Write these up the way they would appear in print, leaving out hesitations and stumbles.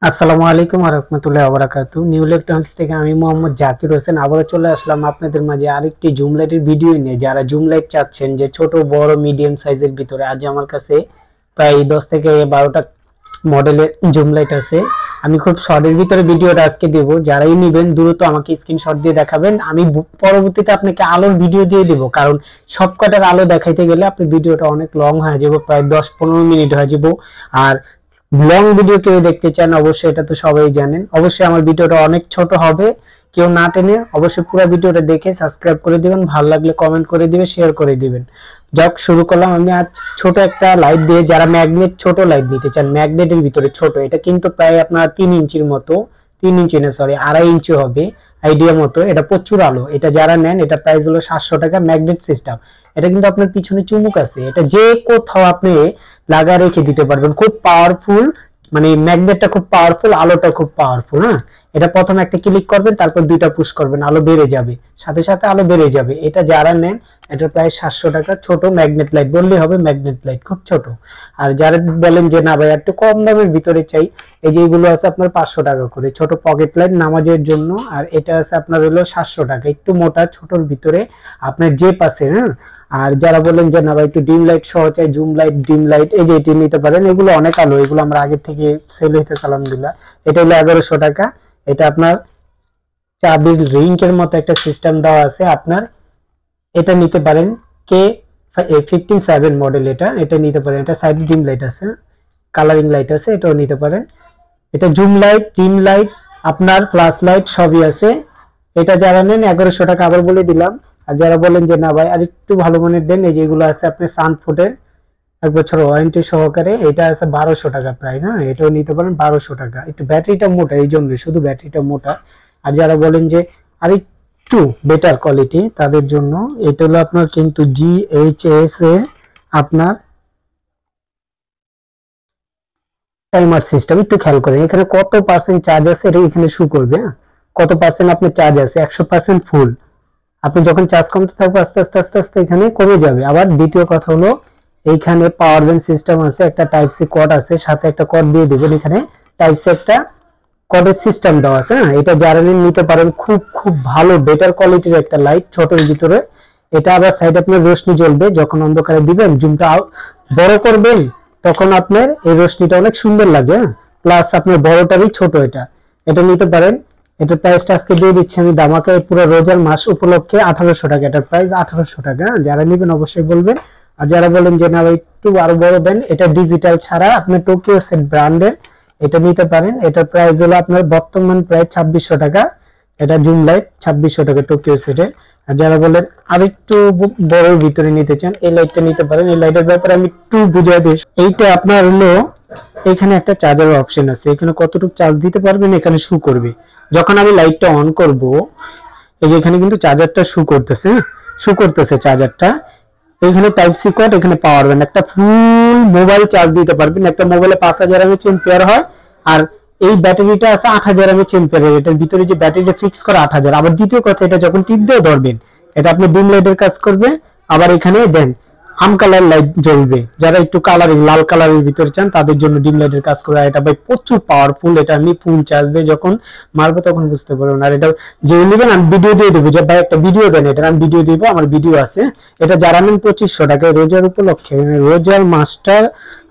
আসসালামু আলাইকুম ওয়া রাহমাতুল্লাহি ওয়া বারাকাতুহু। নিউ ইলেকট্রনিক্স থেকে আমি মোহাম্মদ জাকির হোসেন আবারও চলে আসলাম আপনাদের মাঝে আরেকটি জুম লাইটের ভিডিও নিয়ে। যারা জুম লাইট চাচ্ছেন যে ছোট বড় মিডিয়াম সাইজের ভিতরে, আজ আমার কাছে প্রায় 10 থেকে 12টা মডেলের জুম লাইট আছে। আমি খুব শর্টের ভিতরে ভিডিওটা আজকে দেব। যারাই নেবেন দ্রুত আমাকে স্ক্রিনশট দিয়ে দেখাবেন। আমি পরবর্তীতে আপনাকে আলোর ভিডিও দিয়ে দেব, কারণ সবকটার আলো দেখাইতে গেলে আপনি ভিডিওটা অনেক লং হয়ে যাবে, প্রায় 10-15 মিনিট হয়ে যাব। আর লং ভিডিও কেউ দেখতে চান অবশ্যই, এটা তো সবাই জানেন, অবশ্যই আমার ভিডিওটা অনেক ছোট হবে। কেউ না টেনে অবশ্যই পুরো ভিডিওটা দেখে সাবস্ক্রাইব করে দিবেন, ভালো লাগলে কমেন্ট করে দিবেন, শেয়ার করে দিবেন। যাক, শুরু করলাম আমি আজ ছোট একটা লাইট দিয়ে। যারা ম্যাগনেট ছোট লাইট নিতে চান, ম্যাগনেটের ভিতরে ছোট, এটা কিন্তু প্রায় আপনার 3 ইঞ্চির মতো, 3 ইঞ্চি না সরি 2.5 ইঞ্চি হবে আইডিয়া মতো। এটা প্রচুর আলো। এটা যারা নেন, এটা প্রাইস হলো 700 টাকা। Magnet system. এটা কিন্তু আপনার পিছনে চুমুক আছে, এটা যে কোথাও আপনি লাগা রেখে দিতে পারবেন। খুব পাওয়ারফুল, মানে ম্যাগনেটটা খুব পাওয়ারফুল, আলোটা খুব পাওয়ারফুল। হ্যাঁ, এটা প্রথমে একটা ক্লিক করবেন, তারপর দুইটা পুশ করবেন, আলো বেড়ে যাবে, সাথে সাথে আলো বেড়ে যাবে। এটা যারা নেন, এটা প্রায় 700 টাকা। ছোট ম্যাগনেট লাইট বললেই হবে, ম্যাগনেট লাইট খুব ছোট। আর যারা বলেন যে না ভাই একটু কম দামের ভিতরে চাই, এই যে এগুলো আছে আপনার 500 টাকা করে, ছোট পকেট লাইট নামাজের জন্য। আর এটা আছে আপনার হলো 700 টাকা, একটু মোটা, ছোটর ভিতরে আপনার জেপ আছে। হ্যাঁ, আর যারা বলেন যে না ভাই একটু ডিম লাইট সহ চাই, জুম লাইট, ডিম লাইট, এই যে এটি নিতে পারেন। এগুলো অনেক আলো, এগুলো আমরা আগে থেকে সেল হইতেছে আলহামদুলিল্লাহ। এটা হলো 1100 টাকা। এটা আপনার চাবির রিং এর মতো একটা সিস্টেম দেওয়া আছে আপনার। এটা নিতে পারেন, কে 15-7 মডেল। এটা নিতে পারেন। এটা সাইড ডিম লাইট আছে, কালারিং লাইট আছে, এটাও নিতে পারেন। এটা জুম লাইট, ডিম লাইট, আপনার ফ্ল্যাশ লাইট সবই আছে। এটা যারা নেন 1100 টাকা, আবার বলে দিলাম। আর যারা বলেন যে না ভাই আর একটু ভালো মানের দেন, এই যেগুলো আছে আপনার সানফুটের 1 বছর ওয়ারেন্টি সহকারে, এটা আছে 1200 টাকা প্রায়। হ্যাঁ, এটাও নিতে পারেন 1200 টাকা। একটু ব্যাটারিটা মোটা, এই জন্য শুধু ব্যাটারিটা মোটা। আর যারা বলেন যে আর একটু বেটার কোয়ালিটি, তাদের জন্য এটা হলো আপনার কিন্তু GHS এর আপনার টাইমার সিস্টেম। একটু খেয়াল করেন এখানে কত পার্সেন্ট চার্জ আছে, এটা এখানে শো করবে। হ্যাঁ, কত পার্সেন্ট আপনার চার্জ আছে, 100% ফুল। আপনি যখন চার্জ কমতে থাকবে আস্তে আস্তে আস্তে আস্তে এখানে কমে যাবে। আবার দ্বিতীয় কথা হলো, এইখানে পাওয়ার ব্যাংক সিস্টেম আছে, একটা টাইপ সি কর্ড আছে, সাথে একটা কর্ড দিয়ে দিবেন। এখানে টাইপ সি একটা কর্ডের সিস্টেম দেওয়া আছে। হ্যাঁ, এটা যারা নিতে পারেন, খুব খুব ভালো বেটার কোয়ালিটির একটা লাইট, ছোটের ভিতরে। এটা আবার সাইডে আপনার রোশনি জ্বলবে, যখন অন্ধকারে দিবেন, জুমটা বড় করবেন, তখন আপনার এই রোশনিটা অনেক সুন্দর লাগে। প্লাস আপনার বড়টারই ছোট। এটা এটা নিতে পারেন। এটার প্রাইসটা আজকে দিয়ে দিচ্ছি আমি দামাকে, পুরো রোজার মাস উপলক্ষে 1800 টাকা। এটার প্রাইস 1800 টাকা। যারা নেবেন অবশ্যই বলবেন। আর যারা বলেন যে না ভাই একটু আরো বড় দেন, এটা ডিজিটাল ছাড়া আপনি টোকিও সেট ব্র্যান্ডের, এটা নিতে পারেন। এটার প্রাইস হলো আপনার বর্তমান প্রায় 2600 টাকা। এটা জুম লাইট 2600 টাকা টোকিও সেটের। আর যারা বলেন আরেকটু বড় ভিতরে নিতে চান, এই লাইটটা নিতে পারেন। এই লাইটের ব্যাপারে আমি একটু বুঝিয়ে দিই। এইটা আপনার হলো, এখানে একটা চার্জার অপশন আছে, এখানে কতটুকু চার্জ দিতে পারবেন এখানে শো করবে। যখন আমি লাইটটা অন করব, এই যে এখানে কিন্তু চার্জারটা শো করতেছে চার্জারটা। এখানে টাইপ সি কর্ড, এখানে পাওয়ার ব্যাংক, একটা ফুল মোবাইল চার্জ দিতে পারবেন। একটা মোবাইলে 5000 mAh এম্পিয়ার হয়। আর এই ব্যাটারিটা আছে 8000 mAh এম্পিয়ারের। এটার ভিতরে যে ব্যাটারিটা ফিক্স করা 8000। আবার দ্বিতীয় কথা, এটা যখন টিপ দিয়ে ধরবেন, এটা আপনি ডিম লাইটের কাজ করবে। আবার এখানে দেন আম কালার লাইট জ্বলবে। যারা একটু কালারিং লাল কালারের ভিতরে চান, তাদের জন্য ডিম লাইটের কাজ করে। এটা ভাই প্রচুর পাওয়ারফুল। এটা আমি ফুল চার্জ দিয়ে যখন মারবো তখন বুঝতে পারবেন। আর এটা যে নেবেন আমি ভিডিও দিয়ে দেবো, যে ভাই একটা ভিডিও দেন, এটা আমি ভিডিও দিব, আমার ভিডিও আছে। এটা যারা নেন 2500 টাকা রোজার উপলক্ষে, রোজার মাস্টার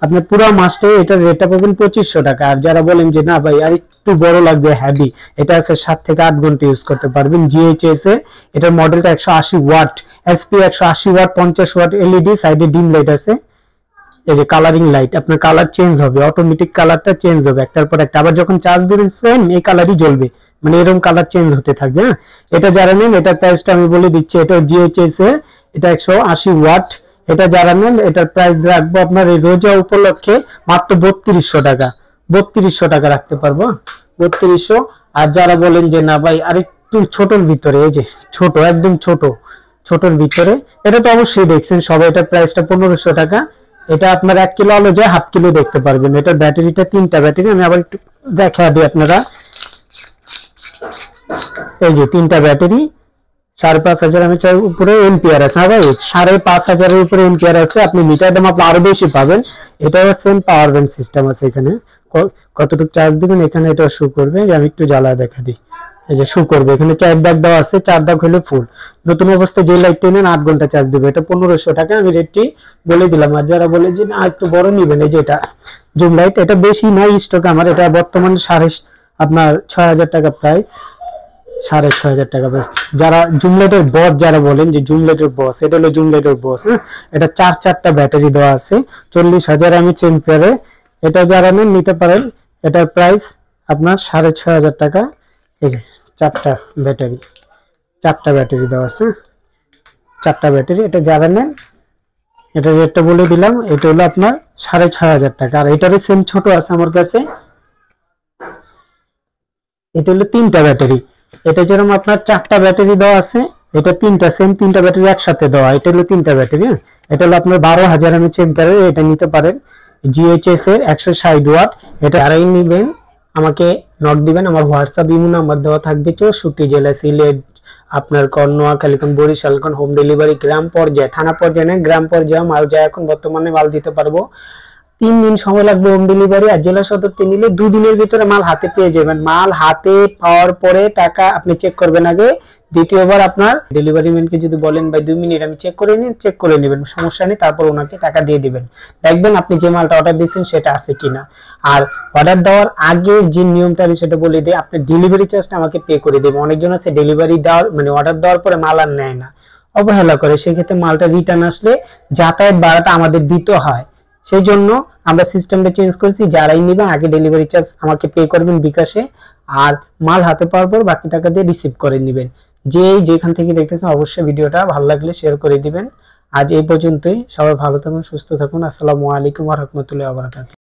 আপনি পুরো মাসটাই এটার রেটটা পাবেন 2500 টাকা। আর যারা বলেন যে না ভাই আর একটু বড় লাগবে, হ্যাভি, এটা আছে 7 থেকে 8 ঘন্টা ইউজ করতে পারবেন। GHS এর এটার মডেলটা 180 watt, SP 180 watt, 50 watt LED, সাইডে ডিম লাইট আছে। এই যে কালারিং লাইট, আপনার কালার চেঞ্জ হবে, অটোমেটিক কালারটা চেঞ্জ হবে একটার পর একটা। আবার যখন চার্জ দিবেন সেম এই কালারই জ্বলবে, মানে এরকম কালার চেঞ্জ হতে থাকবে। হ্যাঁ, এটা যারা নেন, এটার প্রাইসটা আমি বলে দিচ্ছি। এটা GHS এর, এটা 180 ওয়াট। এটা যারা নেন, এটার প্রাইস রাখবো আপনার এই রোজা উপলক্ষে মাত্র 3200 টাকা। 3200 টাকা রাখতে পারবো, 3200। আর যারা বলেন যে না ভাই আরেকটু ছোটর ভিতরে, এই যে ছোট, একদম ছোট, ছোটর ভিতরে, এটা তো অবশ্যই দেখছেন সবাই, এটার প্রাইসটা 1500 টাকা। এটা আপনার 1 কিলো আলো যায়, হাফ কিলো দেখতে পারবেন। এটার ব্যাটারিটা 3টা ব্যাটারি, আমি আবার একটু দেখা দিই আপনারা। এই যে 3টা ব্যাটারি, 5500 mAh উপরে এম্পিয়ার আছে। হ্যাঁ ভাই, 5500 এর উপরে এম্পিয়ার আছে। আপনি মিটার দাম আপনি আরো বেশি পাবেন। এটা সেম পাওয়ার ব্যাংক সিস্টেম আছে এখানে, কতটুকু চার্জ দিবেন এখানে এটা শো করবে। আমি একটু জ্বালায় দেখা দিই, এই যে শো করবে এখানে 4 দাগ দেওয়া আছে, 4 দাগ হলে ফুল। নতুন অবস্থায় যে লাইটটা নেন 8 ঘন্টা চার্জ দিবে, এটা 1500 টাকা। আমি রেটটি বলে দিলাম। আর যারা বলে যে না একটু বড় নিবেন, এই যে এটা জুম লাইট, এটা বেশি নাই স্টকে আমার, এটা বর্তমানে আপনার 6000 টাকা প্রাইস, 6500 টাকা প্রাইস। যারা জুম লাইটের বস যারা বলেন যে জুম লাইটের বস, এটা হলো জুম লাইটের বস। হ্যাঁ, এটা 4টা ব্যাটারি দেওয়া আছে, 40,000 এমএএইচ এম্পিয়ারে। এটা যারা নেন নিতে পারেন। এটার প্রাইস আপনার 6500 টাকা। এই যে 4টা ব্যাটারি দেওয়া আছে, 4টা ব্যাটারি। এটা যারা নেন এটা রেটটা বলে দিলাম, এটা হলো আপনার 6500 টাকা। আর এটারও সেম ছোট আছে আমার কাছে, এটা হলো 3টা ব্যাটারি। এটা যেরকম আপনার 4টা ব্যাটারি দেওয়া আছে, এটা 3টা, সেম 3টা ব্যাটারি একসাথে দেওয়া। এটা হলো 3টা ব্যাটারি। এটা হলো আপনার 12,000 এমএএইচ এম্পিয়ারের, এটা নিতে পারেন। জিএইচএস এর 160 ওয়াট। এটা যারাই নেবেন আমাকে নক দিবেন, আমার হোয়াটসঅ্যাপ ইমো নাম্বার দেওয়া থাকবে। 64 জেলা, সিলেট, আপনার নোয়াখালী, বরিশাল, হোম ডেলিভারি। গ্রাম পর্যায়ে, থানা পর্যায়ে নেই, গ্রাম পর্যায়ে মাল যায়। এখন বর্তমানে মাল দিতে পারবো। 3 দিন সময় লাগবে হোম ডেলিভারি। আর জেলা সদরতে নিলে 2 দিনের ভিতরে মাল হাতে পেয়ে যাবেন। মাল হাতে পাওয়ার পরে টাকা আপনি চেক করবেন আগে। দ্বিতীয়বার আপনার ডেলিভারি ম্যানকে যদি বলেন ভাই 2 মিনিট আমি চেক করে নিন, চেক করে নেবেন, সমস্যা নেই। তারপর ওনাকে টাকা দিয়ে দিবেন। দেখবেন আপনি যে মালটা অর্ডার দিয়েছেন সেটা আছে কিনা। আর অর্ডার দেওয়ার আগে যে নিয়মটা আমি সেটা বলে দিই, আপনি ডেলিভারি চার্জটা আমাকে পে করে দেবেন। অনেকজন আছে ডেলিভারি দেওয়ার মানে অর্ডার দেওয়ার পরে মাল আর নেয় না, অবহেলা করে। সেক্ষেত্রে মালটা রিটার্ন আসলে যাতায়াত ভাড়াটা আমাদের দিতে হয়। সেই জন্য আমরা সিস্টেমটা চেঞ্জ করেছি। যারাই নেবেন আগে ডেলিভারি চার্জ আমাকে পে করবেন বিকাশে, আর মাল হাতে পাওয়ার পর বাকি টাকা দিয়ে রিসিভ করে নেবেন। যেখান থেকে দেখতেছেন অবশ্যই ভিডিওটা ভালো লাগলে শেয়ার করে দিবেন। আজ এই পর্যন্তই। সবাই ভালো থাকুন, সুস্থ থাকুন। আসসালামু আলাইকুম ওয়া রাহমাতুল্লাহি ওয়া বারাকাতুহু।